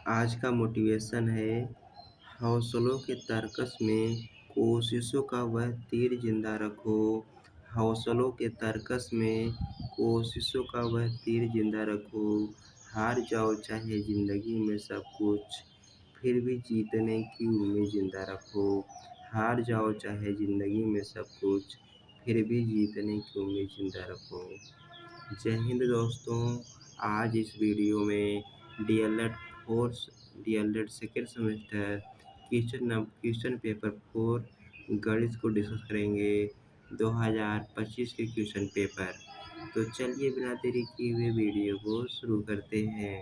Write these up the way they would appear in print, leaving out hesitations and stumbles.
आज का मोटिवेशन है हौसलों के तर्कस में कोशिशों का वह तीर जिंदा रखो। हौसलों के तर्कस में कोशिशों का वह तीर जिंदा रखो। हार जाओ चाहे जिंदगी में सब कुछ, फिर भी जीतने की उम्मीद जिंदा रखो। हार जाओ चाहे जिंदगी में सब कुछ, फिर भी जीतने की उम्मीद जिंदा रखो। जय हिंद दोस्तों। आज इस वीडियो में DElEd force DElEd second semester question paper 4 गणित को डिस्कस करेंगे 2025 के क्वेश्चन पेपर। तो चलिए बिना देरी किए हुए वीडियो को शुरू करते हैं।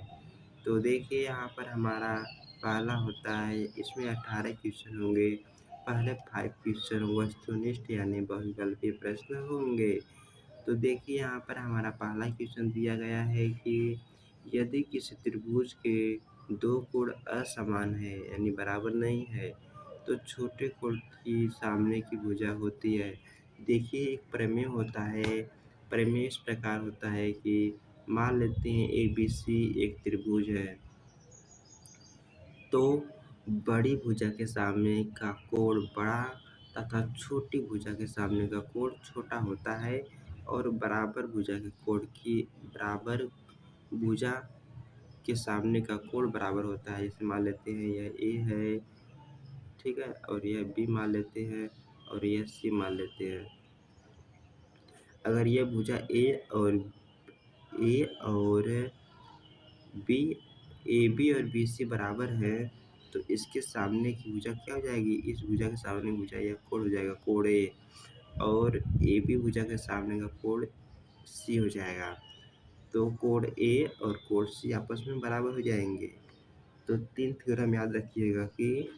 तो देखिए यहाँ पर हमारा पहला होता है, इसमें 18 क्वेश्चन होंगे। पहले 5 क्वेश्चन वस्तुनिष्ठ यानी बहुविकल्पीय प्रश्न होंगे। तो देखिए यहाँ पर हमारा पहला क्वेश्चन दिया गया है कि यदि किसी त्रिभुज के दो कोण असमान है यानी बराबर नहीं है तो छोटे कोण की सामने की भुजा होती है। देखिए एक प्रमेय होता है। प्रमेय इस प्रकार होता है कि मान लेते हैं ABC एक त्रिभुज है, तो बड़ी भुजा के सामने का कोण बड़ा तथा छोटी भुजा के सामने का कोण छोटा होता है और बराबर भुजा के सामने का कोण बराबर होता है। जैसे मान लेते हैं यह A है, ठीक है, और यह B मान लेते हैं और यह C मान लेते हैं। अगर यह भुजा A और B AB और BC बराबर है तो इसके सामने की भुजा क्या हो जाएगी, इस भुजा के सामने की भुजा यह कोण हो जाएगा, कोण A, और AB भुजा के सामने का कोण C हो जाएगा। तो कोण A और कोण C आपस में बराबर हो जाएंगे। तो 3 थ्योरम याद रखिएगा कि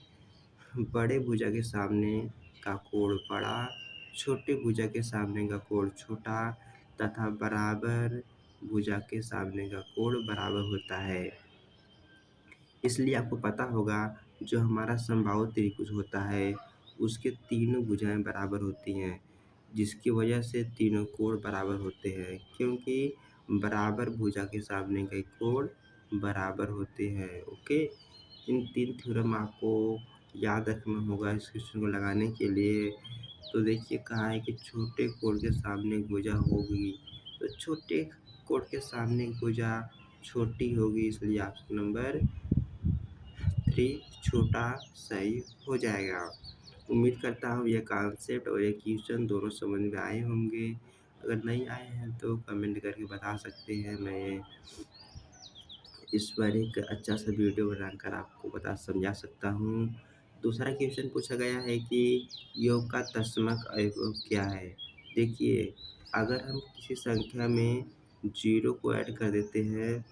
बड़े भुजा के सामने का कोण बड़ा, छोटे भुजा के सामने का कोण छोटा तथा बराबर भुजा के सामने का कोण बराबर होता है। इसलिए आपको पता होगा जो हमारा समबाहु त्रिभुज होता है उसके तीनों भुजाएं बराबर होती हैं, जिसकी वजह से तीनों कोण बराबर होते हैं, क्योंकि बराबर भुजा के सामने के कोण बराबर होते हैं। ओके, इन 3 थ्योरम आपको याद रखना होगा इस क्वेश्चन को लगाने के लिए। तो देखिए कहा है कि छोटे कोण के सामने भुजा होगी, तो छोटे कोण के सामने भुजा छोटी होगी, इसलिए ऑप्शन नंबर 3 छोटा सही हो जाएगा। उम्मीद करता हूँ यह कॉन्सेप्ट और ये क्वेश्चन दोनों समझ में आए होंगे। अगर नहीं आए हैं तो कमेंट करके बता सकते हैं, मैं इस पर एक अच्छा सा वीडियो बनाकर आपको समझा सकता हूँ। दूसरा क्वेश्चन पूछा गया है कि योग का तस्मक अवयव क्या है। देखिए अगर हम किसी संख्या में 0 को ऐड कर देते हैं,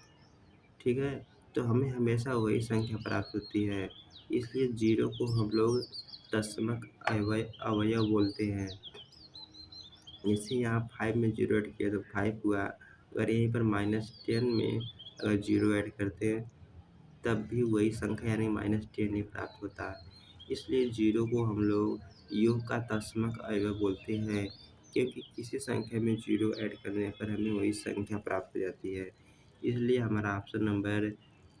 ठीक है, तो हमें हमेशा वही संख्या प्राप्त होती है, इसलिए 0 को हम लोग तस्मक अवयव बोलते हैं। जैसे यहाँ 5 में 0 ऐड किया तो 5 हुआ। अगर यहीं पर -10 में अगर 0 ऐड करते हैं तब भी वही संख्या यानी -10 ही प्राप्त होता है। इसलिए 0 को हम लोग योग का तस्मक अवयव बोलते हैं, क्योंकि किसी संख्या में 0 ऐड करने पर हमें वही संख्या प्राप्त हो जाती है। इसलिए हमारा ऑप्शन नंबर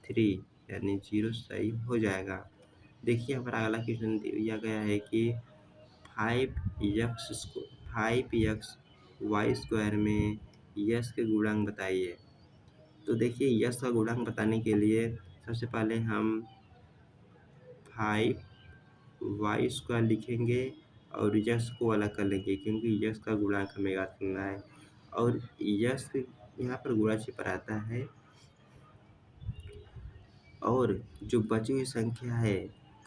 3 यानी 0 सही हो जाएगा। देखिए हमारा अगला क्वेश्चन दिया गया है कि 5x y स्क्वायर में यश के गुणांक बताइए। तो देखिए यश का गुणांक बताने के लिए सबसे पहले हम 5y स्क्वायर लिखेंगे और यश को अलग कर लेंगे, क्योंकि यश का गुणांक हमें याद करना है और यश यहाँ पर गुणा छिपा रहता है। और जो बची हुई संख्या है,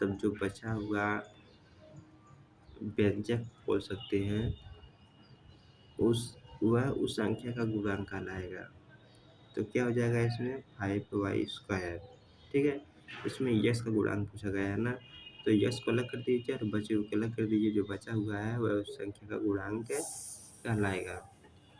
तब जो बचा हुआ व्यंजक बोल सकते हैं वह उस संख्या का गुणांक कहलाएगा। तो क्या हो जाएगा इसमें 5y स्क्वायर, ठीक है। इसमें यश का गुणांक पूछा गया है ना, तो यश को अलग कर दीजिए और बचे हुए को अलग कर दीजिए, जो बचा हुआ है वह उस संख्या का गुणांक कहलाएगा।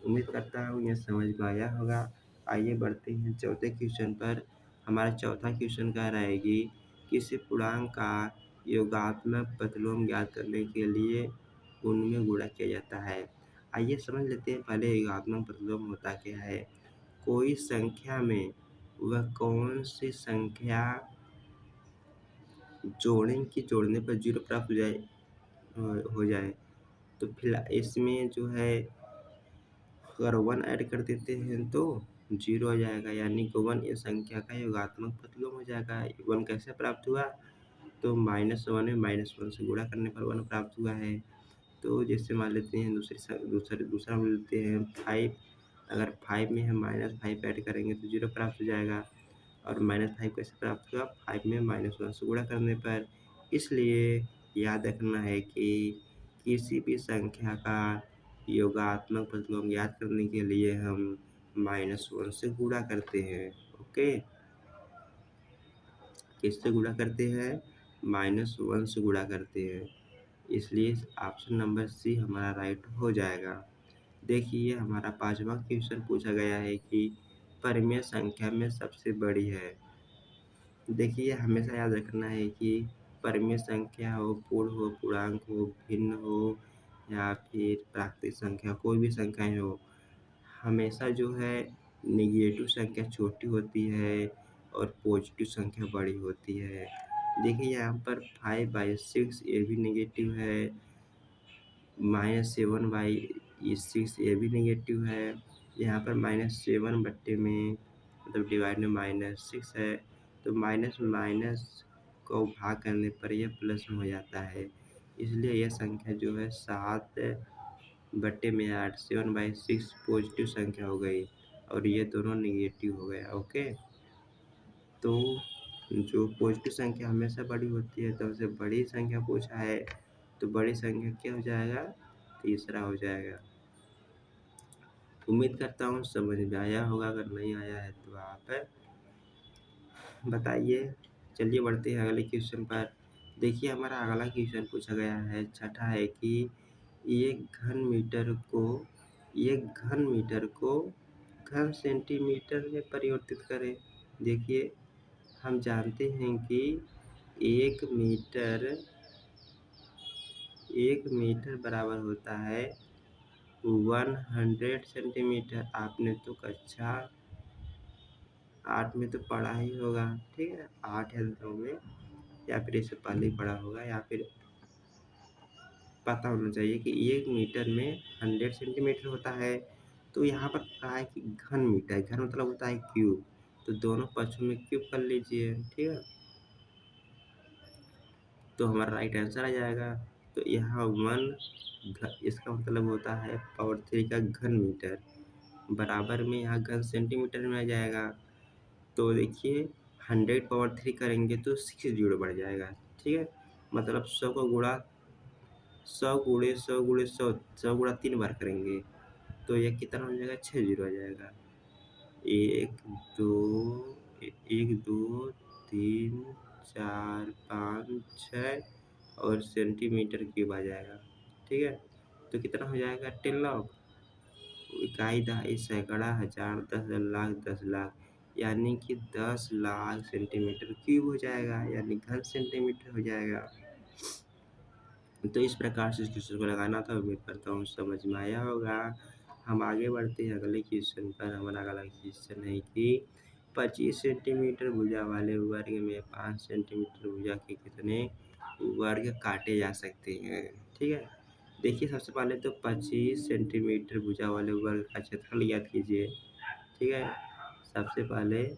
उम्मीद करता हूँ यह समझ में आया होगा। आइए बढ़ते हैं चौथे क्वेश्चन पर। हमारा चौथा क्वेश्चन कह रहा है कि किसी पूर्णांक का योगात्मक प्रतिलोम ज्ञात करने के लिए उनमें गुणा किया जाता है। आइए समझ लेते हैं पहले योगात्मक प्रतिलोम होता क्या है। कोई संख्या में वह कौन सी संख्या जोड़ने पर 0 प्राप्त हो जाए तो फिलहाल इसमें जो है अगर 1 ऐड कर देते हैं तो 0 आ जाएगा, यानी कि 1 इस संख्या का योगात्मक प्रतिलोम हो जाएगा। 1 कैसे प्राप्त हुआ? तो -1 में -1 से गुणा करने पर 1 प्राप्त हुआ है। तो जैसे मान लेते हैं दूसरा मान लेते हैं 5। अगर 5 में हम -5 ऐड करेंगे तो 0 प्राप्त हो जाएगा। और -5 कैसे प्राप्त हुआ? 5 में -1 से गुणा करने पर। इसलिए याद रखना है कि किसी भी संख्या का योगात्मक प्रतिलोम ज्ञात करने के लिए हम -1 से गुणा करते हैं। ओके, किससे गुणा करते हैं? -1 से गुणा करते हैं। इसलिए ऑप्शन नंबर सी हमारा राइट हो जाएगा। देखिए हमारा 5वां क्वेश्चन पूछा गया है कि परिमेय संख्या में सबसे बड़ी है। देखिए हमेशा याद रखना है कि परिमेय संख्या हो, पूर्ण हो, पूर्णांक हो, भिन्न हो या फिर प्राकृतिक संख्या, कोई भी संख्याएं हो, हमेशा जो है नेगेटिव संख्या छोटी होती है और पॉजिटिव संख्या बड़ी होती है। देखिए यहाँ पर 5/6 ये भी नेगेटिव है, -7/6 ये भी नेगेटिव है। यहाँ पर -7 बट्टे में मतलब डिवाइड में -6 है, तो माइनस माइनस को भाग करने पर यह प्लस में हो जाता है। इसलिए यह संख्या जो है 7/8 7/6 पॉजिटिव संख्या हो गई और ये दोनों नेगेटिव हो गया। ओके, तो जो पॉजिटिव संख्या हमेशा बड़ी होती है, तो हमसे बड़ी संख्या पूछा है तो बड़ी संख्या क्या हो जाएगा? तीसरा हो जाएगा। उम्मीद करता हूँ समझ में आया होगा, अगर नहीं आया है तो आप बताइए। चलिए बढ़ते हैं अगले क्वेश्चन पर। देखिए हमारा अगला क्वेश्चन पूछा गया है, छठा है कि एक घन मीटर को घन सेंटीमीटर में परिवर्तित करें। देखिए हम जानते हैं कि एक मीटर बराबर होता है 100 सेंटीमीटर। आपने तो कक्षा 8 में तो पढ़ा ही होगा, ठीक है, 8 या 9 में, या फिर इससे पहले ही पढ़ा होगा, या फिर पता होना चाहिए कि 1 मीटर में 100 सेंटीमीटर होता है। तो यहाँ पर कहा है कि घन मीटर, घन मतलब होता है क्यूब, तो दोनों पक्षों में क्यूब कर लीजिए, ठीक है, तो हमारा राइट आंसर आ जाएगा। तो यहाँ इसका मतलब होता है पावर 3 का घन मीटर, बराबर में यहाँ घन सेंटीमीटर में आ जाएगा। तो देखिए 100 पावर 3 करेंगे तो 6 जीरो बढ़ जाएगा, ठीक है, मतलब 100 को गुणा 100 गुणे 100 गुणे 100 100 गुणा 3 बार करेंगे तो ये कितना हो जाएगा? 6 जीरो आ जाएगा। 1 2 3 4 5 6 और सेंटीमीटर क्यूब आ जाएगा, ठीक है, तो कितना हो जाएगा? 10 लॉग, इकाई, दहाई, सैकड़ा, हजार, 10 लाख, 10 लाख, यानी कि 10 लाख सेंटीमीटर क्यूब हो जाएगा, यानी घन सेंटीमीटर हो जाएगा। तो इस प्रकार से इस क्वेश्चन को लगाना था। उम्मीद करता हूँ समझ में आया होगा। हम आगे बढ़ते हैं अगले क्वेश्चन पर। हमारा अगला क्वेश्चन है कि 25 सेंटीमीटर भुजा वाले वर्ग में 5 सेंटीमीटर भुजा के कितने वर्ग काटे जा सकते हैं? ठीक है, देखिए सबसे पहले तो 25 सेंटीमीटर भुजा वाले वर्ग का क्षेत्रफल ज्ञात कीजिए। ठीक है, सबसे पहले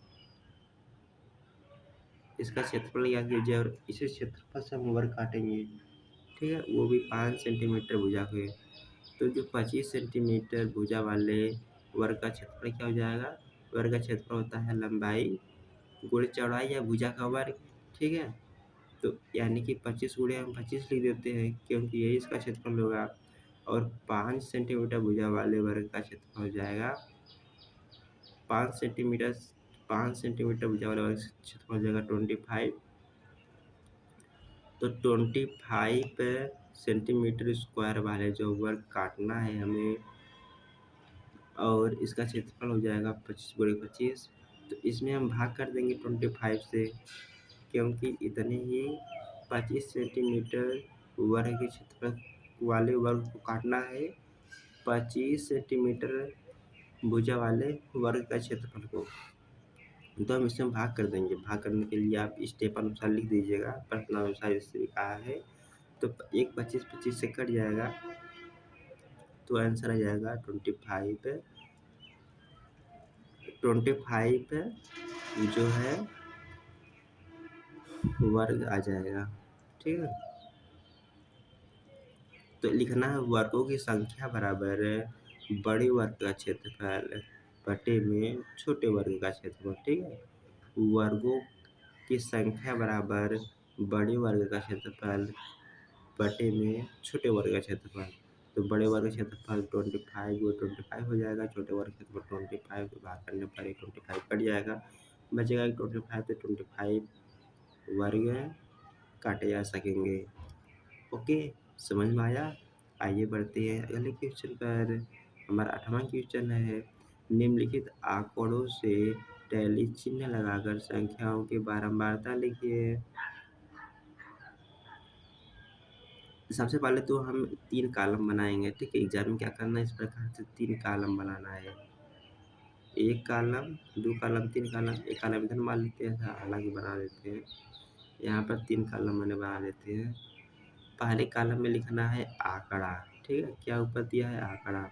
इसका क्षेत्रफल ज्ञात कीजिए और इसी क्षेत्रफल से हम वर्ग काटेंगे, ठीक है, वो भी 5 सेंटीमीटर भुजा के। तो जो 25 सेंटीमीटर भुजा वाले वर्ग का क्षेत्रफल क्या हो जाएगा? वर्ग का क्षेत्रफल होता है लंबाई गुणे चौड़ाई या भुजा का वर्ग, ठीक है, तो यानी कि 25 गुणे हम 25 लिख देते हैं क्योंकि यही इसका क्षेत्रफल होगा। और 5 सेंटीमीटर भुजा वाले वर्ग का क्षेत्रफल हो जाएगा 5 सेंटीमीटर 5 सेंटीमीटर भुजा वाले वर्ग का क्षेत्रफल हो जाएगा 25। तो 25 सेंटीमीटर स्क्वायर वाले जो वर्ग काटना है हमें, और इसका क्षेत्रफल हो जाएगा 25 गुणे 25। तो इसमें हम भाग कर देंगे 25 से, क्योंकि इतने ही 25 सेंटीमीटर वर्ग के क्षेत्रफल वाले वर्ग को काटना है 25 सेंटीमीटर भुजा वाले वर्ग का क्षेत्रफल को। तो हम इसमें भाग कर देंगे। भाग करने के लिए आप स्टेप अनुसार लिख दीजिएगा, प्रश्नानुसार इससे कहा है। तो 1 25 से कट जाएगा तो आंसर आ जाएगा 25 जो है वर्ग आ जाएगा। ठीक है, तो लिखना है वर्गों की संख्या बराबर बड़े वर्ग का क्षेत्रफल बटे में छोटे वर्ग का क्षेत्रफल। ठीक है, वर्गों की संख्या बराबर बड़े वर्ग का क्षेत्रफल बटे में छोटे वर्ग का क्षेत्रफल। तो बड़े वर्ग का क्षेत्रफल 25 हो जाएगा, छोटे वर्ग का क्षेत्रफल 25 को भाग करने पर 25 कट जाएगा, बचेगा 25। तो 25 वर्ग काटे जा सकेंगे। ओके, समझ में आया? आइए बढ़ते हैं अगले क्वेश्चन पर। हमारा 8वां क्वेश्चन है, निम्नलिखित आंकड़ों से टैली चिन्ह लगाकर संख्याओं की बारंबारता लिखिए। सबसे पहले तो हम 3 कॉलम बनाएंगे। ठीक है, एग्जाम में क्या करना है, इस प्रकार से 3 कॉलम बनाना है। 1 कॉलम, 2 कॉलम, 3 कॉलम। 1 कॉलम इधर मान लेते हैं, हालांकि बना देते हैं। यहाँ पर 3 कॉलम मैंने बना देते हैं। पहले कॉलम में लिखना है आंकड़ा। ठीक है, क्या ऊपर दिया है आंकड़ा,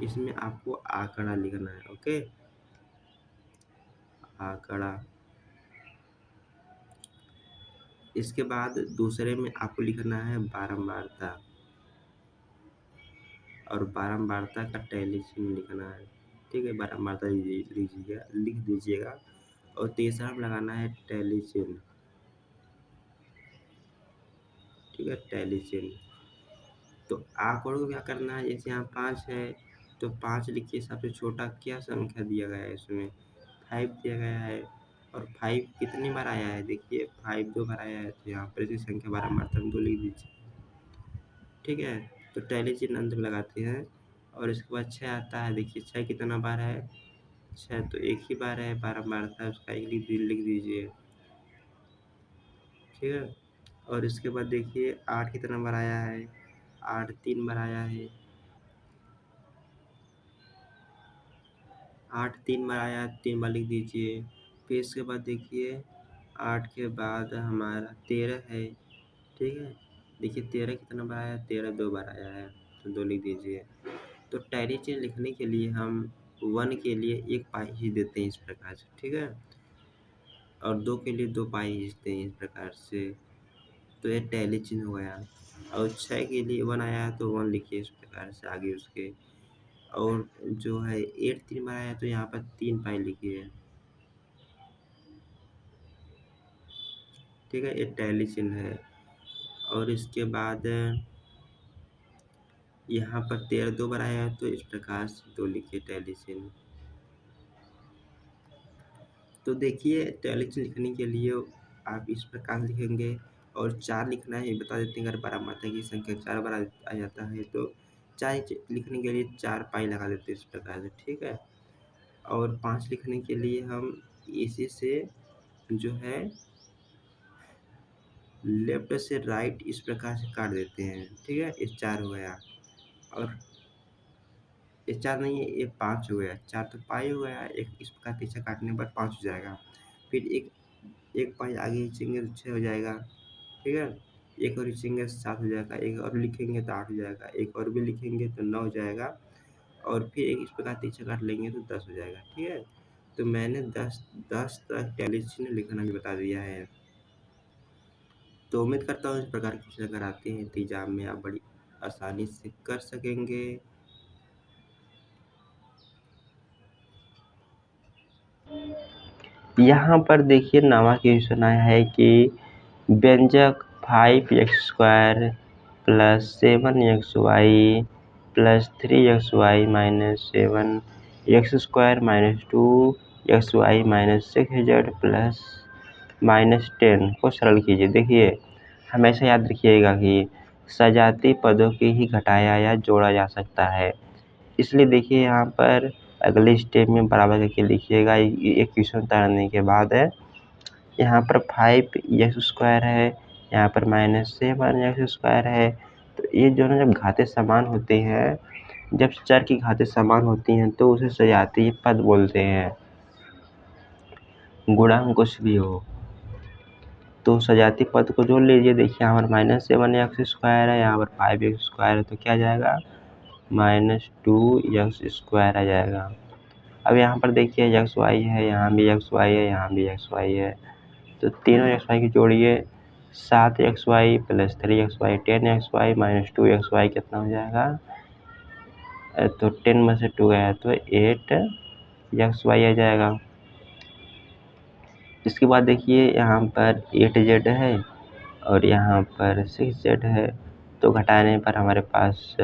इसमें आपको आंकड़ा लिखना है। ओके, आंकड़ा। इसके बाद दूसरे में आपको लिखना है बारंबारता, और बारंबारता का टैली चिन्ह लिखना है। ठीक है, बारंबारता लिख दीजिएगा। और तीसरा में लगाना है टैली चिन्ह। ठीक है, टैली चिन्ह। तो आंकड़ों को क्या करना है, जैसे यहाँ 5 है तो 5 लिखिए। सबसे छोटा क्या संख्या दिया गया है, इसमें 5 दिया गया है। और 5 कितनी बार आया है, देखिए 5 2 बार आया है, तो यहाँ पर इसकी संख्या बारंबारता में 2 लिख दीजिए। ठीक है, तो टैली चिन्ह अंत में लगाते हैं। और इसके बाद 6 आता है, देखिए 6 कितना बार है, 6 तो एक ही बार है, बारंबारता उसका एक लिख दीजिए। ठीक है, और इसके बाद देखिए 8 कितना बार आया है, 8 3 बार आया है, 8 3 बार आया है, 3 बार लिख दीजिए। फिर इसके बाद देखिए 8 के बाद हमारा 13 है। ठीक है, देखिए 13 कितना बार आया है, 13 2 बार आया है, तो 2 लिख दीजिए। तो टैली चिन्ह लिखने के लिए हम 1 के लिए 1 पाई ही देते हैं इस प्रकार से। ठीक है, और 2 के लिए 2 पाई खींचते हैं इस प्रकार से। तो ये टैली चिन्ह हो गया। और 6 के लिए 1 आया है तो 1 लिखिए इस प्रकार से आगे उसके। और जो है 8 3 बार आया है तो यहाँ पर 3 पाई लिखिए। ठीक है, ये टैली चिन्ह है। और इसके बाद यहाँ पर 13 2 बार आया है तो इस प्रकार से 2 लिखिए टैली चिन्ह। तो देखिए टैली चिन्ह लिखने के लिए आप इस प्रकार लिखेंगे। और 4 लिखना है, ये बता देते हैं। अगर बारंबारता की संख्या 4 बार आ जाता है तो 4 लिखने के लिए 4 पाई लगा देते हैं इस प्रकार से। ठीक है, और 5 लिखने के लिए हम इसी से जो है लेफ्ट से राइट इस प्रकार से काट देते हैं। ठीक है, ये 4 हो गया। और ये 4 नहीं है, ये 5 हो गया। 4 तो पाई हो गया, एक इस प्रकार पीछे काटने पर 5 हो जाएगा। फिर एक पाई आगे खींचेंगे तो 6 हो जाएगा। ठीक है, एक और लिखेंगे 7 हो जाएगा, एक और लिखेंगे तो 8 हो जाएगा, एक और भी लिखेंगे तो 9 हो जाएगा। और फिर एक इस प्रकार पीछे काट लेंगे तो 10 हो जाएगा। ठीक है, तो मैंने 10 तक टैली चिन्ह लिखना भी बता दिया है। तो उम्मीद करता हूँ इस प्रकार के क्वेश्चन अगर आते हैं तो एग्जाम में आप बड़ी आसानी से कर सकेंगे। यहाँ पर देखिए नवा क्वेश्चन आया है कि व्यंजक 5x² plus 7xy plus 3xy minus 7x² minus 2xy minus 6z plus -10 को सरल कीजिए। देखिए हमेशा याद रखिएगा कि सजातीय पदों की ही घटाया या जोड़ा जा सकता है। इसलिए देखिए यहाँ पर अगले स्टेप में बराबर करके लिखिएगा। एक क्वेश्चन उतारने के बाद है, यहाँ पर 5x² है, यहाँ पर -7x² है। तो ये जो है जब घातें समान होते हैं, जब चर की घातें समान होती हैं तो उसे सजातीय पद बोलते हैं। गुणांक कुछ भी हो तो सजातीय पद को जोड़ लीजिए। देखिए यहाँ पर -7x² है, यहाँ पर 5x² है, तो क्या आ जाएगा -2x² आ जाएगा। अब यहाँ पर देखिए xy है, यहाँ भी xy है, यहाँ भी xy है, तो तीनों xy की जोड़िए। 7xy + 3xy 10xy - 2xy कितना हो जाएगा, तो 10 में से 2 गया तो 8xy आ जाएगा। इसके बाद देखिए यहाँ पर 8z है और यहाँ पर 6z है, तो घटाने पर हमारे पास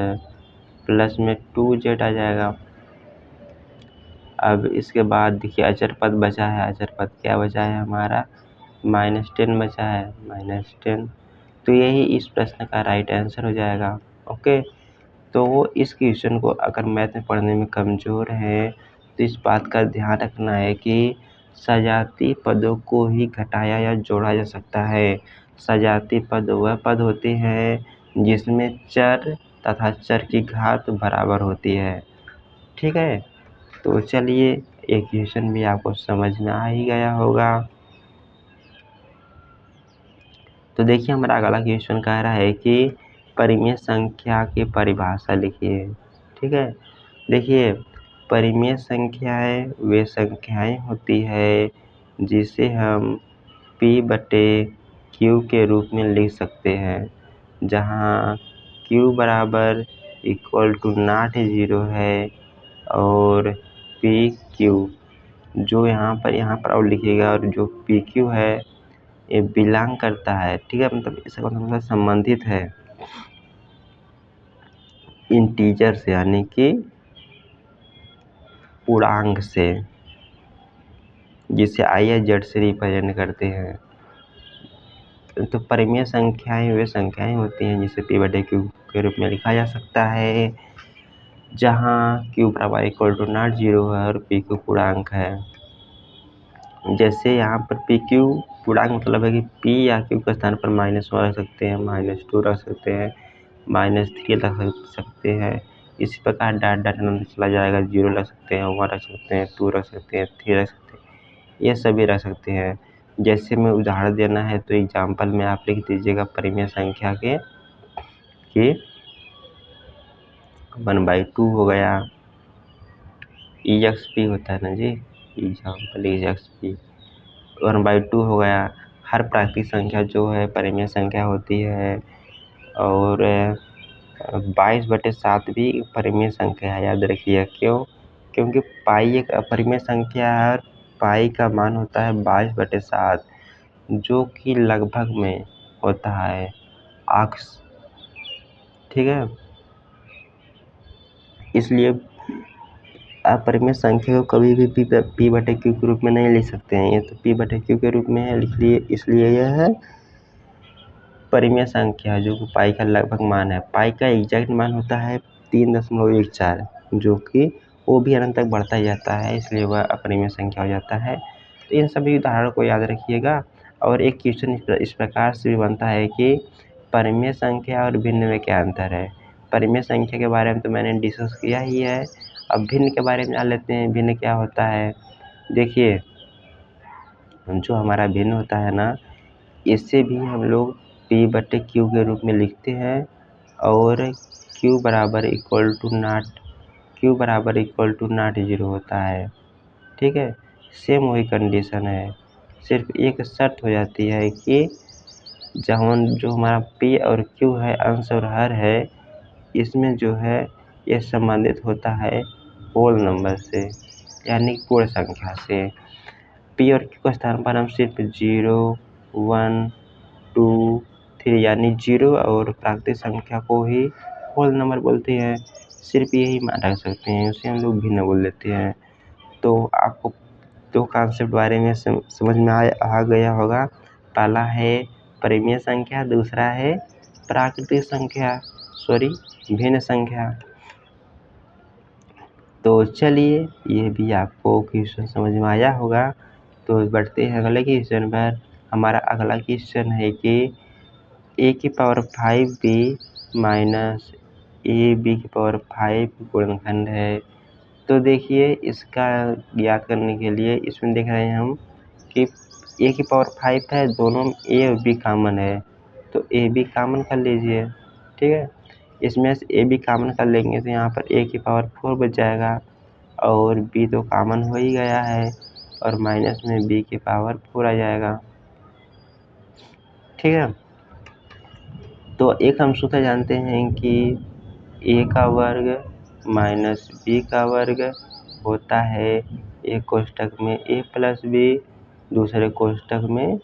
प्लस में 2z आ जाएगा। अब इसके बाद देखिए अचर पद बचा है, अचर पद क्या बचा है हमारा -10 बचा है, -10, तो यही इस प्रश्न का राइट आंसर हो जाएगा। ओके, तो इस क्वेश्चन को अगर मैथ में पढ़ने में कमज़ोर है तो इस बात का ध्यान रखना है कि सजातीय पदों को ही घटाया या जोड़ा जा सकता है। सजातीय पद वह पद होते हैं जिसमें चर तथा चर की घात बराबर होती है। ठीक है, तो चलिए ये क्वेश्चन भी आपको समझ में आ ही गया होगा। तो देखिए हमारा अगला क्वेश्चन कह रहा है कि परिमेय संख्या की परिभाषा लिखिए। ठीक है, देखिए परिमेय संख्याएं वे संख्याएं होती है जिसे हम p/q के रूप में लिख सकते हैं, जहां q बराबर = नॉट 0 है और pq जो यहाँ पर और लिखिएगा, और जो pq है ये बिलोंग करता है। ठीक है, मतलब इसका मतलब संबंधित है इंटीजर से, यानी कि पूर्णांक से, जिसे i या z से रिप्रेजेंट करते हैं। तो परिमेय संख्याएं वे संख्याएं होती हैं जिसे p/q के रूप में लिखा जा सकता है, जहां q बराबर = नॉट 0 है और pq पूर्णांक है। जैसे यहाँ पर pq पूर्णांक मतलब है कि p या q के स्थान पर -1 रख सकते हैं, -2 रख सकते हैं, -3 रख सकते हैं। इसी प्रकार डॉट डॉट अंदर चला जाएगा, 0 रख सकते हैं, 1 रख सकते हैं, 2 रख सकते हैं, 3 रख सकते हैं, ये सभी रख सकते हैं। जैसे में उदाहरण देना है तो एग्जाम्पल में आप लिख दीजिएगा परिमेय संख्या के 1/2 हो गया, exp होता है ना जी, एग्जाम्पल exp 1/2 हो गया। हर प्राकृतिक संख्या जो है परिमेय संख्या होती है, और 22/7 भी परिमेय संख्या है, याद रखिए। क्यों? क्योंकि पाई एक अपरिमेय संख्या है और पाई का मान होता है 22/7, जो कि लगभग में होता है आक्स। ठीक है, इसलिए अपरिमेय संख्या को कभी भी p/q के रूप में नहीं लिख सकते हैं। ये तो p/q के रूप में है, इसलिए यह है परिमेय संख्या, जो कि पाई का लगभग मान है। पाई का एग्जैक्ट मान होता है 3.14, जो कि वो भी अनंत तक बढ़ता ही जाता है, इसलिए वह अपरिमेय संख्या हो जाता है। तो इन सभी उदाहरणों को याद रखिएगा। और एक क्वेश्चन इस प्रकार से भी बनता है कि परिमेय संख्या और भिन्न में क्या अंतर है। परिमेय संख्या के बारे में तो मैंने डिस्कस किया ही है, अब भिन्न के बारे में जान लेते हैं। भिन्न क्या होता है, देखिए जो हमारा भिन्न होता है ना, इससे भी हम लोग p/q के रूप में लिखते हैं, और q बराबर नॉट 0 होता है। ठीक है, सेम वही कंडीशन है, सिर्फ एक शर्त हो जाती है कि जो हमारा p और q है, अंश और हर है, इसमें जो है ये संबंधित होता है होल नंबर से, यानी पूर्ण संख्या से। p और q के स्थान पर हम सिर्फ 0, 1, 2, 3 यानी 0 और प्राकृतिक संख्या को ही होल नंबर बोलते हैं। सिर्फ यही मान रख सकते हैं, उसे हम लोग भिन्न बोल देते हैं। तो आपको दो कॉन्सेप्ट बारे में समझ में आ गया होगा। पहला है परिमेय संख्या, दूसरा है प्राकृतिक संख्या, भिन्न संख्या। तो चलिए ये भी आपको क्वेश्चन समझ में आया होगा। तो बढ़ते हैं अगले क्वेश्चन पर। हमारा अगला क्वेश्चन है कि a⁵b माइनस ab⁵ गुणनखंड है। तो देखिए इसका ज्ञात करने के लिए इसमें देख रहे हैं हम कि a की पावर 5 है, दोनों में a और b कॉमन है, तो a b कॉमन कर लीजिए। ठीक है, इसमें से a b कॉमन कर लेंगे तो यहाँ पर a की पावर 4 बच जाएगा और b तो कॉमन हो ही गया है और माइनस में b की पावर 4 आ जाएगा। ठीक है, तो एक हम सूत्र जानते हैं कि a का वर्ग माइनस b का वर्ग होता है एक कोष्ठक में a प्लस b, दूसरे कोष्ठक में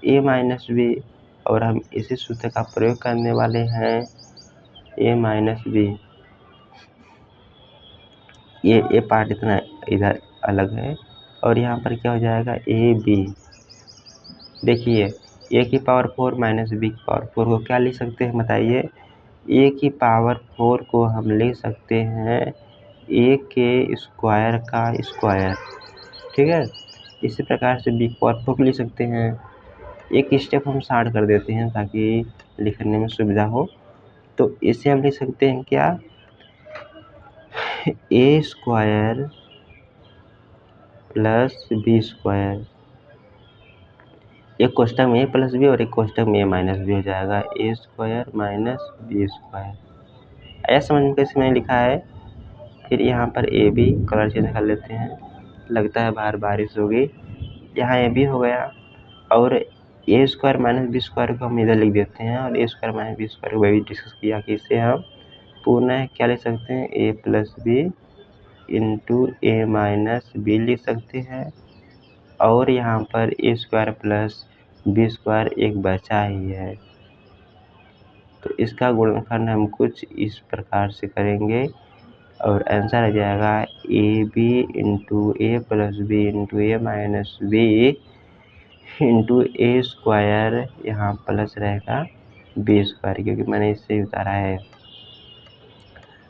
a माइनस b, और हम इसी सूत्र का प्रयोग करने वाले हैं a माइनस b। ये पार्ट इतना इधर अलग है और यहाँ पर क्या हो जाएगा a b। देखिए a की पावर 4 माइनस b की पावर 4 को क्या लिख सकते हैं बताइए? a की पावर 4 को हम लिख सकते हैं a के स्क्वायर का स्क्वायर। ठीक है, इसी प्रकार से b की पावर 4 को लिख सकते हैं। एक स्टेप हम शार्ट कर देते हैं ताकि लिखने में सुविधा हो, तो इसे हम लिख सकते हैं क्या? a square plus b square. एक कोष्ठक में a प्लस b और एक कोष्ठक में a माइनस b हो जाएगा a square minus b square. ऐसा समझ में कैसे मैंने लिखा है? फिर यहाँ पर a b कलर चेंज कर लेते हैं, लगता है बाहर बारिश होगी। यहाँ a b हो गया और a square minus b square को हम इधर लिख देते हैं और a square minus b square को भी डिस्कस किया कि इससे हम पुनः क्या लिख सकते हैं? a plus b into a minus b लिख सकते हैं और यहाँ पर a square plus b square एक बचा ही है, तो इसका गुणनखंड हम कुछ इस प्रकार से करेंगे और आंसर आ जाएगा A B into A plus B into A minus B into A square, यहाँ प्लस रहेगा बी स्क्वायर क्योंकि मैंने इससे उतारा है।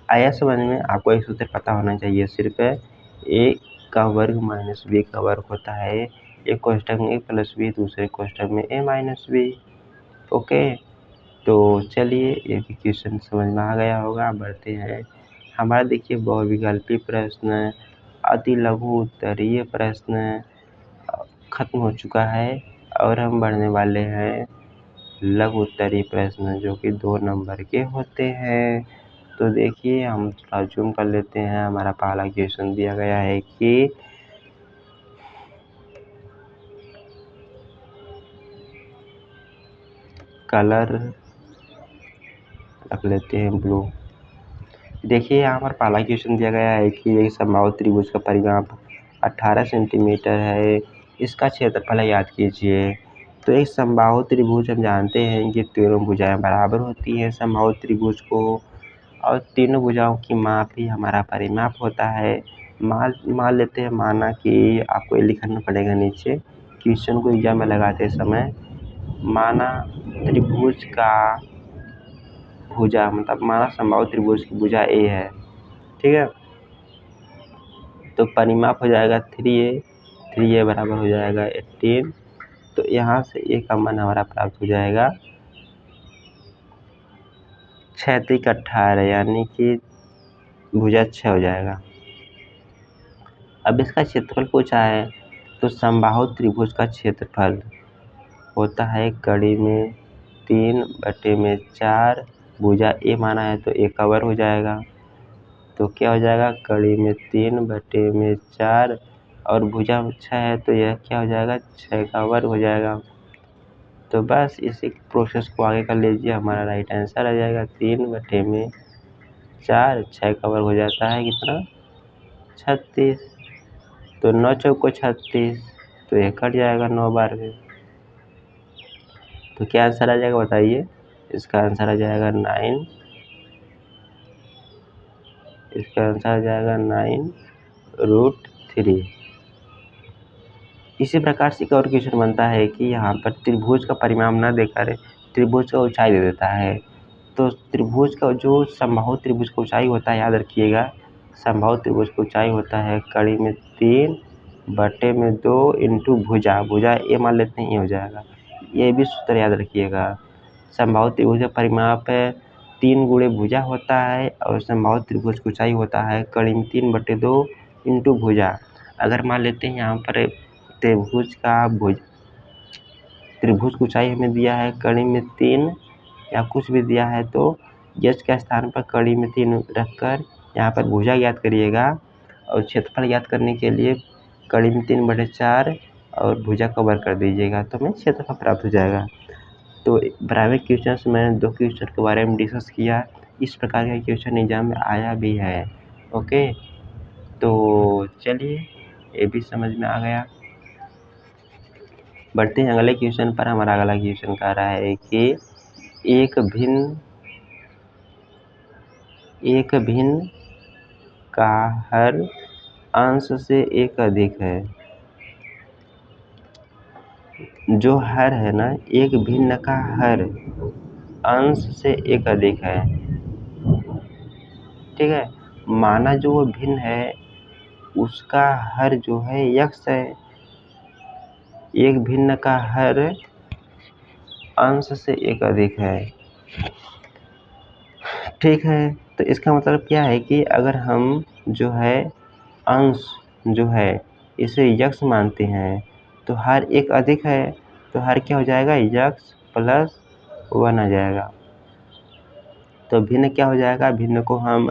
आया समझ में? आपको एक सूत्र पता होना चाहिए सिर्फ ए का वर्ग माइनस बी का वर्ग होता है एक कोष्ठक में ए प्लस बी, दूसरे कोष्ठक में ए माइनस बी। ओके, तो चलिए ये क्वेश्चन समझ में आ गया होगा। बढ़ते हैं हमारा, देखिए बहुविकल्पी प्रश्न, अति लघु उत्तरीय प्रश्न खत्म हो चुका है और हम बढ़ने वाले हैं लघु उत्तरीय प्रश्न जो कि 2 नंबर के होते हैं। तो देखिए हम थोड़ा जूम कर लेते हैं। हमारा पहला क्वेश्चन दिया गया है कि कलर रख लेते हैं ब्लू। देखिए यहाँ पर पहला क्वेश्चन दिया गया है कि एक समबाहु त्रिभुज का परिमाप 18 सेंटीमीटर है, इसका क्षेत्रफल याद कीजिए। तो एक समबाहु त्रिभुज हम जानते हैं कि तीनों भुजाएं बराबर होती हैं समबाहु त्रिभुज को, और तीनों भुजाओं की माप ही हमारा परिमाप होता है। मान लेते हैं, माना कि आपको ये लिखना पड़ेगा नीचे क्वेश्चन को एग्जाम में लगाते समय। माना त्रिभुज का भुजा, मतलब माना समबाहु त्रिभुज की भुजा ए है। ठीक है, तो परिमाप हो जाएगा 3a बराबर हो जाएगा 18। तो यहाँ से a का मान हमारा प्राप्त हो जाएगा 6 3 18, यानी कि भुजा 6 हो जाएगा। अब इसका क्षेत्रफल पूछा है, तो समबाहु त्रिभुज का क्षेत्रफल होता है कड़ी में 3/4, भुजा a माना है तो a का वर्ग हो जाएगा। तो क्या हो जाएगा? कड़ी में 3/4 और भुजा 6 है तो यह क्या हो जाएगा? 6 का वर्ग हो जाएगा। तो बस इसी प्रोसेस को आगे कर लीजिए, हमारा राइट आंसर आ जाएगा 3/4, 6 का वर्ग हो जाता है कितना? 36। तो 9 चौको 36, तो ये कट जाएगा 9 बार में। तो क्या आंसर आ जाएगा बताइए? इसका आंसर आ जाएगा 9। इसका आंसर आ जाएगा 9√3। इसी प्रकार से एक और क्वेश्चन बनता है कि यहाँ पर त्रिभुज का परिमाप न देकर त्रिभुज का ऊंचाई दे देता है। तो त्रिभुज का जो समबाहु त्रिभुज का ऊंचाई होता है, याद रखिएगा, समबाहु त्रिभुज का ऊंचाई होता है कड़ी में 3/2 इंटू भुजा ए मान लेते हैं, ये हो जाएगा। ये भी सूत्र याद रखिएगा, समबाहु त्रिभुज का परिमाप 3 गुणे भुजा होता है और समबाहु त्रिभुज की ऊंचाई होता है कड़ी में 3/2 इंटू भुजा। अगर मान लेते हैं यहाँ पर त्रिभुज की ऊंचाई हमें दिया है कड़ी में 3 या कुछ भी दिया है, तो यश के स्थान पर कड़ी में 3 रखकर यहाँ पर भुजा ज्ञात करिएगा और क्षेत्रफल ज्ञात करने के लिए कड़ी में 3/4 और भुजा का वर्ग कर दीजिएगा तो हमें क्षेत्रफल प्राप्त हो जाएगा। तो प्राइवेट क्वेश्चन मैंने 2 क्वेश्चन के बारे में डिस्कस किया, इस प्रकार का क्वेश्चन एग्जाम में आया भी है। ओके, तो चलिए ये भी समझ में आ गया। बढ़ते हैं अगले क्वेश्चन पर। हमारा अगला क्वेश्चन कह रहा है कि एक भिन्न का हर अंश से एक अधिक है। जो हर है ना, एक भिन्न का हर अंश से एक अधिक है। ठीक है, माना जो वो भिन्न है उसका हर जो है यक्स है। एक भिन्न का हर अंश से एक अधिक है। ठीक है, तो इसका मतलब क्या है कि अगर हम जो है अंश जो है इसे यक्स मानते हैं तो हर एक अधिक है, तो हर क्या हो जाएगा, यक्स प्लस 1 आ जाएगा। तो भिन्न क्या हो जाएगा, भिन्न को हम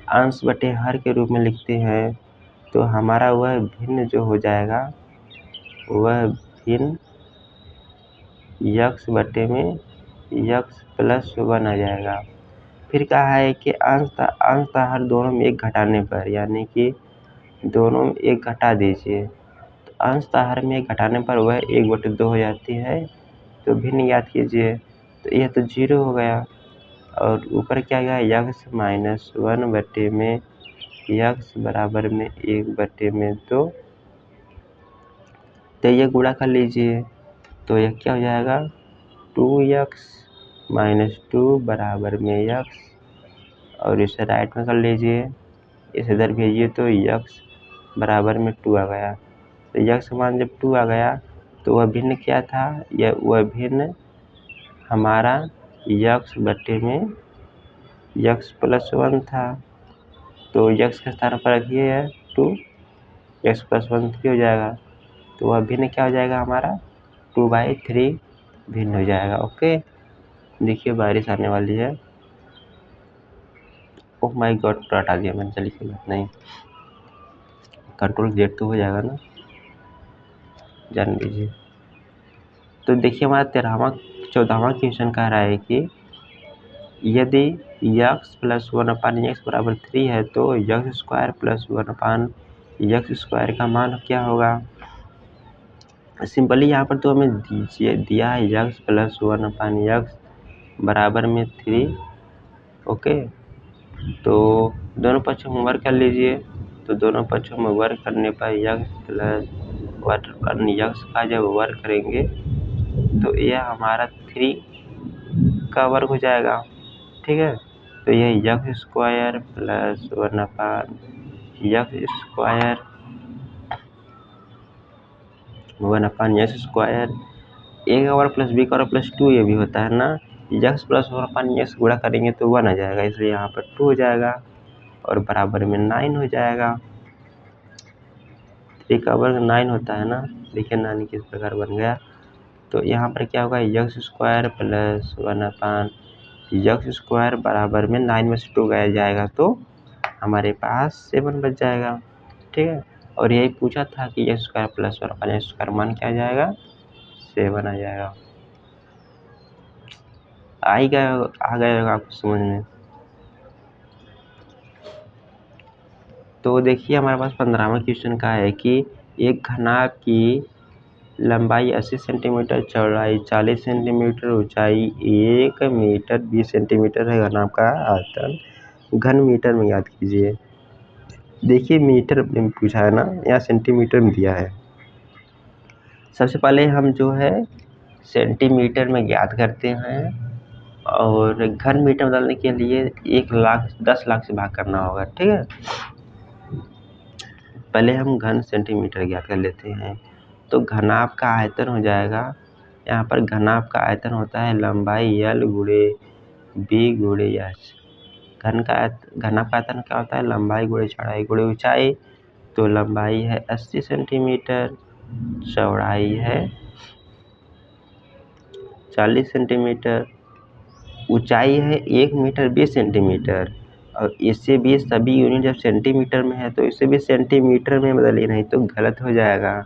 अंश बटे हर के रूप में लिखते हैं, तो हमारा वह भिन्न जो हो जाएगा वह भिन्न यक्स बटे में यक्स प्लस 1 आ जाएगा। फिर कहा है कि अंश हर दोनों में एक घटाने पर, यानी कि दोनों में एक घटा दीजिए, तो अंश हर में एक घटाने पर वह 1/2 हो जाती है। तो भिन्न याद कीजिए, तो यह तो 0 हो गया और ऊपर क्या गया, यक्स माइनस 1 बटे में यक्स बराबर में 1/2। तो ये गुणा कर लीजिए, तो यह क्या हो जाएगा, 2x माइनस 2 बराबर में यक्स, और इसे राइट में कर लीजिए, इसे इधर भेजिए तो यक्स बराबर में 2 आ गया। तो यक्स मान जब 2 आ गया तो वह भिन्न क्या था, वह भिन्न हमारा यक्स बटे में यक्स प्लस 1 था। तो यक्स के स्थान पर रखिए 2, यक्स प्लस 1 3 हो जाएगा, तो वह भिन्न क्या हो जाएगा हमारा 2/3 भिन्न हो जाएगा। ओके, देखिए बारिश आने वाली है। ओह माय गॉड, पूरा हटा दिया मैंने, चलिए कोई बात नहीं, कंट्रोल Z तो हो जाएगा ना, जान लीजिए। तो देखिए हमारा 14वां क्वेश्चन कह रहा है कि यदि यक्स प्लस 1/x बराबर 3 है तो x square plus 1/x square का मान क्या होगा। सिंपली यहाँ पर तो हमें दिया है यक्स प्लस 1/x बराबर में 3। ओके, तो दोनों पक्षों में वर्ग कर लीजिए, तो दोनों पक्षों में वर्ग करने पर यक्स प्लस 1/x का जब वर्ग करेंगे तो यह हमारा 3 का वर्ग हो जाएगा। ठीक है, तो यह x square plus 1/x square 1/x square, A का वर्ग प्लस बी का वर्ग प्लस 2 ये भी होता है ना, यक्स प्लस 1/x गुणा करेंगे तो 1 आ जाएगा, इसलिए यहाँ पर 2 हो जाएगा और बराबर में 9 हो जाएगा। 3 का वर्ग 9 होता है ना, देखिए 9 किस प्रकार बन गया। तो यहाँ पर क्या होगा, x square plus 1/x square बराबर में 9 में से 2 गया जाएगा तो हमारे पास 7 बच जाएगा। ठीक है, और यही पूछा था कि x square plus 1/x square मान क्या आ जाएगा, 7 आ जाएगा। आ गया होगा आपको समझ में। तो देखिए हमारे पास 15वां क्वेश्चन का है कि एक घनाभ की लंबाई 80 सेंटीमीटर, चौड़ाई 40 सेंटीमीटर, ऊंचाई 1 मीटर 20 सेंटीमीटर है। घनाभ का आयतन घन मीटर में याद कीजिए। देखिए मीटर में पूछा है ना, या सेंटीमीटर में दिया है। सबसे पहले हम जो है सेंटीमीटर में ज्ञात करते हैं और घन मीटर बदलने के लिए 10 लाख से भाग करना होगा। ठीक है, पहले हम घन सेंटीमीटर ज्ञात कर लेते हैं। तो घनाभ का आयतन हो जाएगा, यहाँ पर घनाभ का आयतन होता है लंबाई L गुणे B गुणे H। घनाभ का आयतन क्या होता है, लंबाई गुणे चौड़ाई गुणे ऊंचाई। तो लंबाई है 80 सेंटीमीटर चौड़ाई है 40 सेंटीमीटर, ऊंचाई है 1 मीटर 20 सेंटीमीटर, और इससे भी सभी यूनिट जब सेंटीमीटर में है तो इसे भी सेंटीमीटर में बदलिए, नहीं तो गलत हो जाएगा।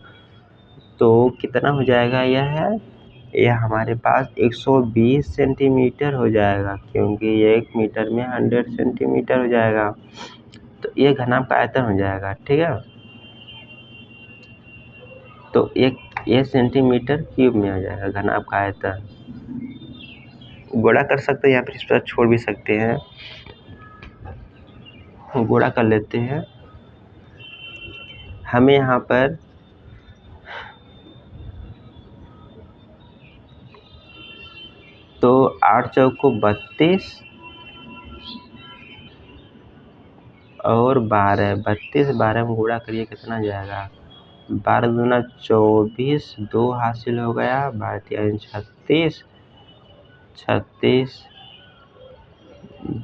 तो कितना हो जाएगा यह हमारे पास 120 सेंटीमीटर हो जाएगा, क्योंकि 1 मीटर में 100 सेंटीमीटर हो जाएगा। तो ये घनाभ का आयतन हो जाएगा, ठीक है। तो ये सेंटीमीटर क्यूब में आ जाएगा घनाभ का आयतन। गुणा कर सकते हैं या फिर इस पर छोड़ भी सकते हैं, गुणा कर लेते हैं। हमें यहाँ पर तो 8 चौको 32 और 12, 32 12 में गुणा करिए कितना जाएगा, 12 दूना 24, 2 हासिल हो गया, 12 36, 36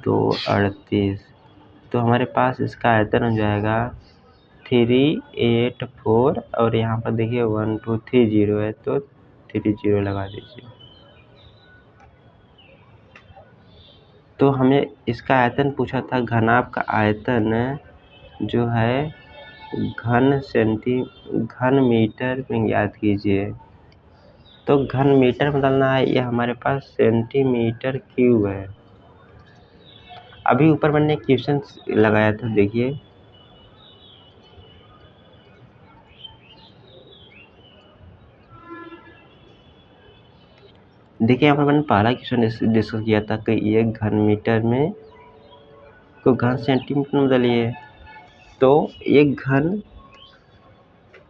2 38। तो हमारे पास इसका आयतन हो जाएगा 384, और यहाँ पर देखिए 1 2 3 0 है तो 3 0 लगा दीजिए। तो हमें इसका आयतन पूछा था, घनाभ का आयतन जो है घन मीटर में ज्ञात कीजिए। तो घन मीटर बदलना है, ये हमारे पास सेंटीमीटर क्यूब है। अभी ऊपर मैंने क्वेश्चन लगाया था, देखिए यहाँ पर मैंने पहला क्वेश्चन डिस्कस किया था कि ये घन मीटर में को घन सेंटीमीटर में बदलिए। तो एक घन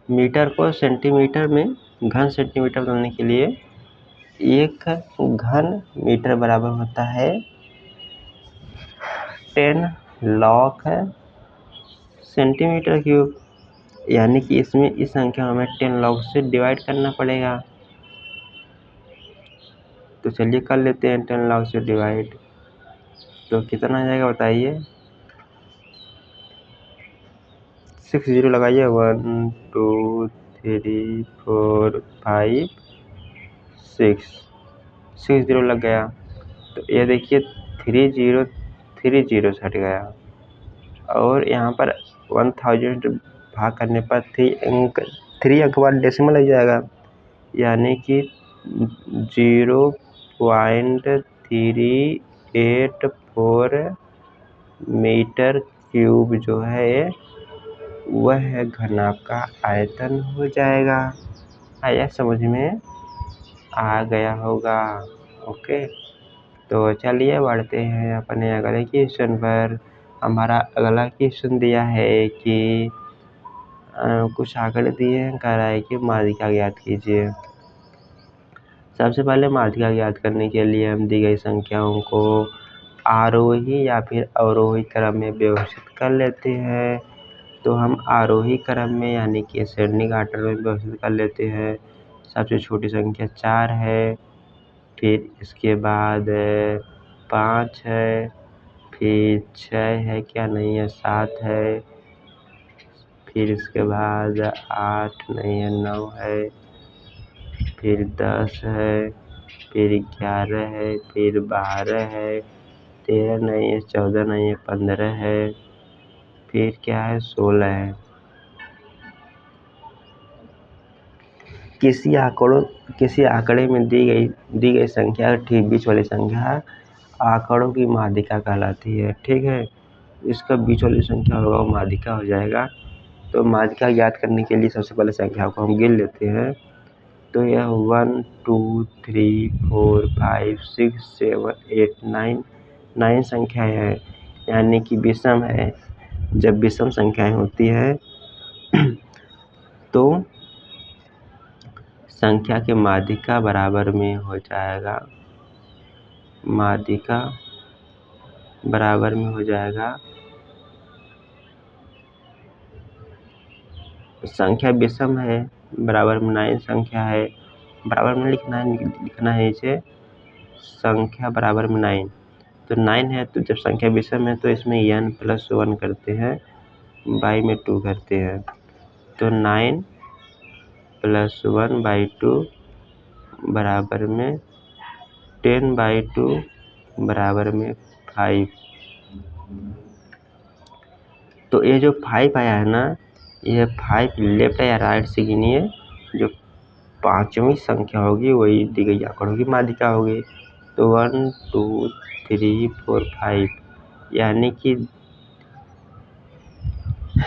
मीटर को सेंटीमीटर में घन सेंटीमीटर बदलने के लिए एक घन मीटर बराबर होता है 10 log सेंटीमीटर क्यूब, यानी कि इसमें इस संख्या में 10 log से डिवाइड करना पड़ेगा। तो चलिए कर लेते हैं 10 log से डिवाइड। तो कितना आ जाएगा बताइए, 6 0 लगाइए, 1 2 3 4 5 6 0 लग गया। तो ये देखिए 3 0 हट गया, और यहाँ पर 1000 भाग करने पर 3 अंक बाद डेसिमल लग जाएगा, यानी कि 0.384 मीटर क्यूब जो है वह घनाभ का आयतन हो जाएगा। आया समझ में आ गया होगा, ओके। तो चलिए बढ़ते हैं अपने अगले क्वेश्चन पर। हमारा अगला क्वेश्चन दिया है कि कुछ आंकड़े दिए हैं, कह रहा है कि माध्यिका ज्ञात कीजिए। सबसे पहले माध्यिका ज्ञात करने के लिए हम दी गई संख्याओं को आरोही या फिर अवरोही क्रम में व्यवस्थित कर लेते हैं। तो हम आरोही क्रम में यानी कि असेंडिंग ऑर्डर में व्यवस्थित कर लेते हैं। सबसे छोटी संख्या 4 है, फिर इसके बाद 5 है, फिर 6 है, क्या नहीं है, 7 है, फिर इसके बाद 8 नहीं है, 9 है, फिर 10 है, फिर 11 है, फिर 12 है, 13 नहीं है, 14 नहीं है, 15 है, फिर क्या है, 16 है। किसी आंकड़े में दी गई संख्या ठीक बीच वाली संख्या आंकड़ों की माध्यिका कहलाती है, ठीक है। इसका बीच वाली संख्या होगा वो माध्यिका हो जाएगा। तो माध्यिका ज्ञात करने के लिए सबसे पहले संख्या को हम गिन लेते हैं। तो यह 1 2 3 4 5 6 7 8 9 संख्याएं हैं, यानी कि विषम है। जब विषम संख्याएं होती है तो संख्या के माध्यिका बराबर में हो जाएगा, माध्यिका बराबर में हो जाएगा संख्या विषम है, बराबर में 9 संख्या है, बराबर में लिखना है इसे, संख्या बराबर में 9। तो 9 है, तो जब संख्या विषम है तो इसमें n+1 करते हैं, बाई में 2 करते हैं। तो 9 प्लस 1/2 बराबर में 10/2 बराबर में 5। तो ये जो 5 आया है ना, यह 5 लेफ्ट या राइट से गिनिए, जो पांचवी संख्या होगी वही दी गई आंकड़ों की माध्यिका होगी। तो 1 2 3 4 5 यानी कि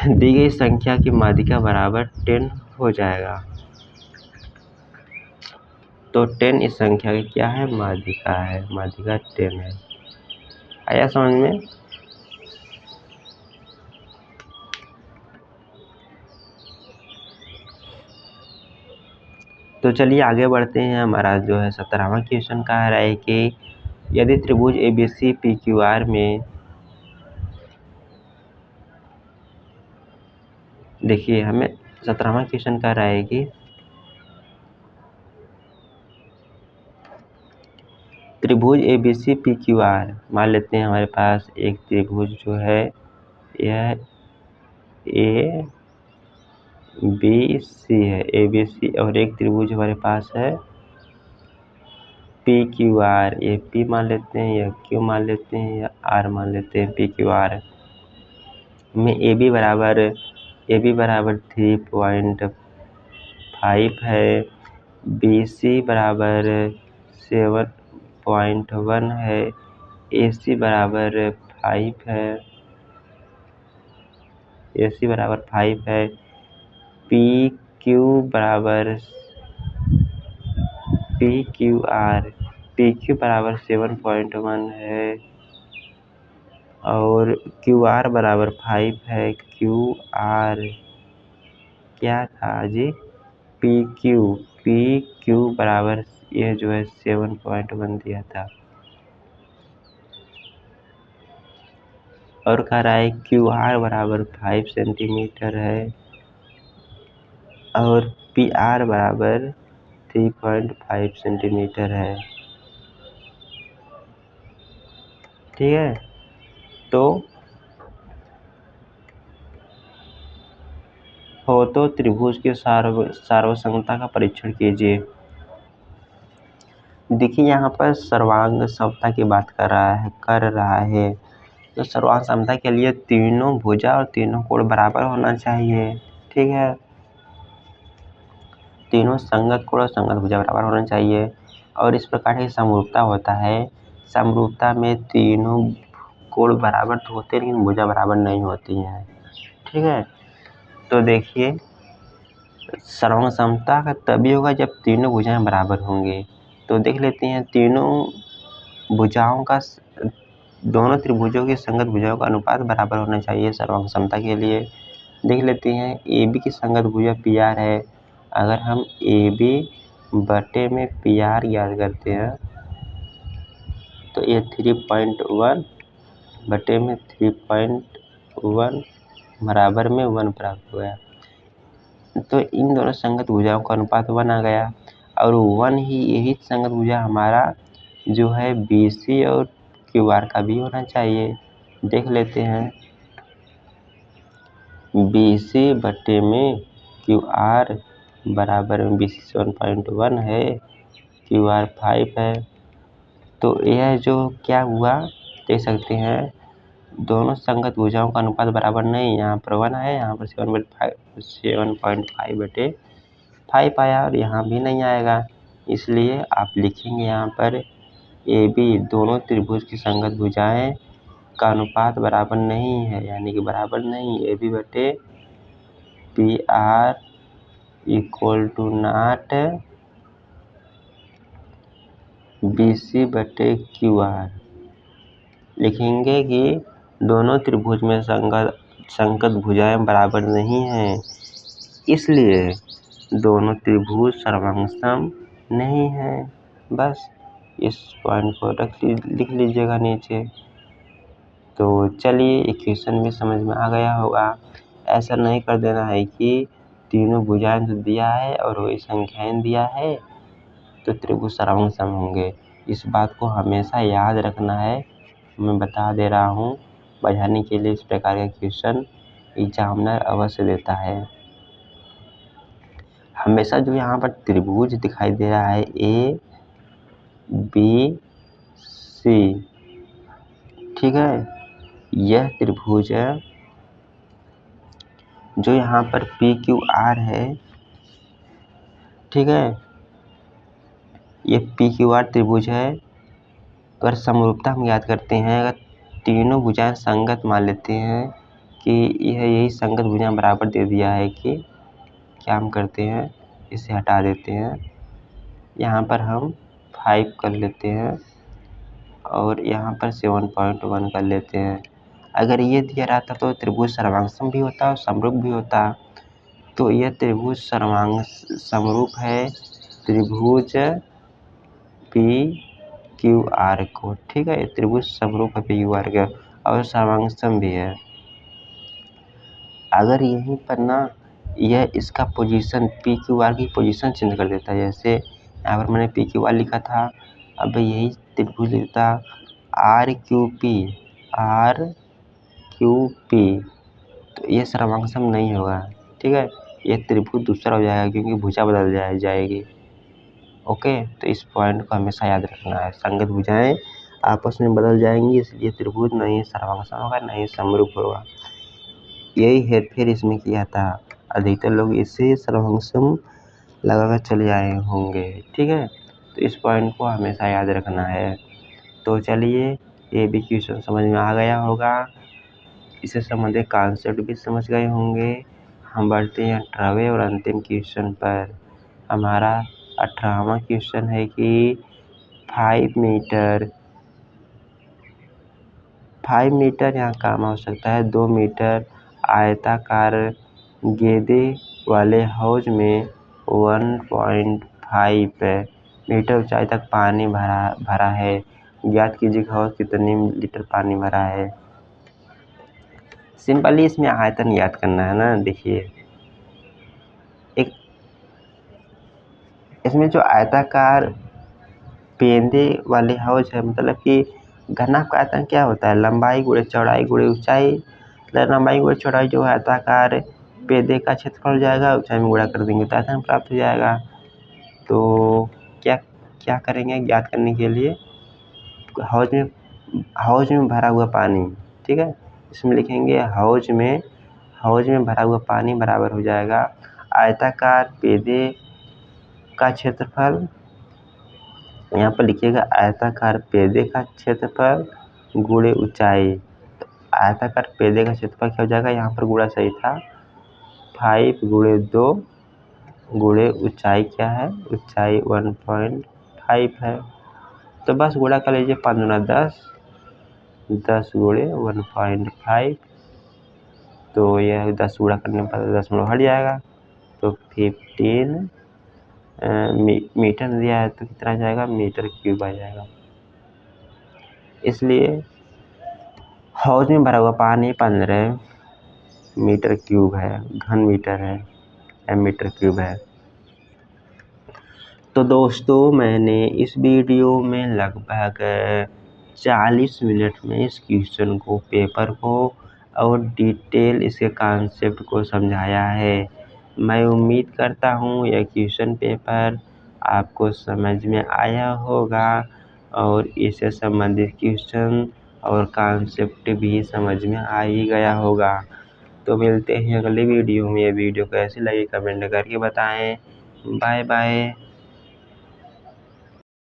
दी गई संख्या की माध्यिका बराबर 10 हो जाएगा। तो 10 इस संख्या की क्या है, माध्यिका है, माध्यिका 10 है। आया समझ में? तो चलिए आगे बढ़ते हैं। हमारा जो है 17वां क्वेश्चन कह रहा है कि यदि त्रिभुज ABC PQR में, देखिए हमें 17वां क्वेश्चन कह रहा है कि त्रिभुज ABC PQR, मान लेते हैं हमारे पास एक त्रिभुज जो है यह ABC है, ABC, और एक त्रिभुज हमारे पास है PQR, ये P मान लेते हैं या Q मान लेते हैं या R मान लेते हैं। PQR में AB बराबर 3.5 है, BC बराबर 7.1 है, AC बराबर 5 है, PQ बराबर 7.1 है और QR बराबर 5 है। QR क्या था जी, PQ बराबर यह जो है 7.1 दिया था, और कह रहा है QR बराबर 5 सेंटीमीटर है और PR बराबर 3.5 सेंटीमीटर है। ठीक है, तो त्रिभुज के सार्वसंगता का परीक्षण कीजिए। देखिए यहाँ पर सर्वांग समता की बात कर रहा है। तो सर्वांग समता के लिए तीनों भुजा और तीनों कोण बराबर होना चाहिए। ठीक है, तीनों संगत कोण और संगत भुजा बराबर होना चाहिए। और इस प्रकार की समरूपता होता है, समरूपता में तीनों कोण बराबर तो होते हैं लेकिन भुजा बराबर नहीं होती हैं। ठीक है, तो देखिए सर्वांग समता का तभी होगा जब तीनों भुजाएं बराबर होंगे। तो देख लेते हैं तीनों भुजाओं का, दोनों त्रिभुजों की संगत भुजाओं का अनुपात बराबर होना चाहिए सर्वांग समता के लिए। देख लेते हैं AB की संगत भुजा PR है। अगर हम AB बटे में PR ज्ञात करते हैं तो ये 3.1 बटे में 3.1 बराबर में 1 प्राप्त हुआ। तो इन दोनों संगत भुजाओं का अनुपात 1 आ गया, और 1 ही यही संगत भुजा हमारा जो है BC और QR का भी होना चाहिए। देख लेते हैं BC बटे में QR बराबर में BC 7.1 है, QR 5 है। तो यह जो क्या हुआ देख सकते हैं, दोनों संगत भुजाओं का अनुपात बराबर नहीं, यहाँ पर 1 है, यहाँ पर 7.5 बटे 5 आया और यहाँ भी नहीं आएगा। इसलिए आप लिखेंगे यहाँ पर AB दोनों त्रिभुज की संगत भुजाएं का अनुपात बराबर नहीं है, यानी कि बराबर नहीं। AB बटे PR equal to not BC बटे QR। लिखेंगे कि दोनों त्रिभुज में संगत भुजाएं बराबर नहीं हैं, इसलिए दोनों त्रिभुज सर्वांगसम नहीं है। बस इस पॉइंट को लिख लीजिएगा नीचे। तो चलिए इक्वेशन भी समझ में आ गया होगा। ऐसा नहीं कर देना है कि तीनों भुजाएं तो दिया है और वही संख्याएं दिया है तो त्रिभुज सर्वांगसम होंगे। इस बात को हमेशा याद रखना है, मैं बता दे रहा हूँ, बढ़ाने के लिए इस प्रकार का क्वेश्चन एग्जामिनर अवश्य देता है। हमेशा जो यहाँ पर त्रिभुज दिखाई दे रहा है ए बी सी, ठीक है, यह त्रिभुज है जो यहाँ पर पी क्यू आर है, ठीक है, ये पी क्यू आर त्रिभुज है। अगर समरूपता हम याद करते हैं, अगर तीनों भुजाएं संगत मान लेते हैं कि यह यही संगत भुजाएं बराबर दे दिया है कि क्या हम करते हैं, इसे हटा देते हैं, यहाँ पर हम 5 कर लेते हैं और यहाँ पर 7.1 कर लेते हैं। अगर ये दिया रहता तो त्रिभुज सर्वांगसम भी होता और समरूप भी होता। तो यह त्रिभुज समरूप है त्रिभुज पी क्यू आर को, ठीक है, त्रिभुज समरूप है पी क्यू आर का और सर्वांगसम भी है। अगर यहीं पर ना यह इसका पोजीशन पी क्यू आर की पोजीशन चेंज कर देता है, जैसे यहाँ पर मैंने पी क्यू आर लिखा था, अब यही त्रिभुज लिखता आर क्यू पी, तो ये सर्वांगसम नहीं होगा, ठीक है, ये त्रिभुज दूसरा हो जाएगा क्योंकि भुजा बदल जाएगी। ओके, तो इस पॉइंट को हमेशा याद रखना है, संगत भुजाएं आपस में बदल जाएंगी, इसलिए त्रिभुज नहीं सर्वांगसम होगा नहीं समरूप होगा। यही हेरफेर इसमें किया था, अधिकतर लोग इसे सर्वांगसम लगाकर चले आए होंगे, ठीक है, तो इस पॉइंट को हमेशा याद रखना है। तो चलिए, ये भी क्वेश्चन समझ में आ गया होगा, इससे संबंधित कॉन्सेप्ट भी समझ गए होंगे। हम बढ़ते हैं 18वें और अंतिम क्वेश्चन पर। हमारा 18वां क्वेश्चन है कि 5 मीटर यहाँ काम हो सकता है, 2 मीटर आयताकार गेंदे वाले हौज में 1.5 मीटर ऊंचाई तक पानी भरा है। ज्ञात कीजिए हौज कितने लीटर पानी भरा है। सिंपली इसमें आयतन याद करना है ना। देखिए, एक इसमें जो आयताकार पेंदे वाले हौज है, मतलब कि घनाभ का आयतन क्या होता है, लंबाई गुणे चौड़ाई गुणे ऊंचाई। लंबाई गुणे चौड़ाई जो है आयताकार पेंदे का क्षेत्रफल हो जाएगा, ऊंचाई में गुणा कर देंगे तो आयतन प्राप्त हो जाएगा। तो क्या करेंगे ज्ञात करने के लिए, हौज में भरा हुआ पानी, ठीक है, इसमें लिखेंगे हौज में भरा हुआ पानी बराबर हो जाएगा आयताकार पेंदे का क्षेत्रफल। यहाँ पर लिखिएगा आयताकार पेंदे का क्षेत्रफल गुणे ऊंचाई। तो आयताकार पेंदे का क्षेत्रफल क्या हो जाएगा, यहाँ पर गुणा सही था, 5 गुणे 2 गुणे ऊंचाई क्या है, ऊंचाई 1.5 है। तो बस गुणा कर लीजिए, 5 गुणा 10 गुणे 1.5, तो यह 10 गुणा करने पर 10 हट जाएगा, तो 15 मीटर दिया है तो कितना जाएगा, मीटर क्यूब आ जाएगा। इसलिए हौज में भरा हुआ पानी 15 मीटर क्यूब है, घन मीटर है या मीटर क्यूब है। तो दोस्तों, मैंने इस वीडियो में लगभग 40 मिनट में इस क्वेश्चन को, पेपर को और डिटेल इसके कॉन्सेप्ट को समझाया है। मैं उम्मीद करता हूँ यह क्वेश्चन पेपर आपको समझ में आया होगा और इससे संबंधित क्वेश्चन और कॉन्सेप्ट भी समझ में आ ही गया होगा। तो मिलते हैं अगले वीडियो में। वीडियो कैसी लगी कमेंट करके बताएं। Bye bye.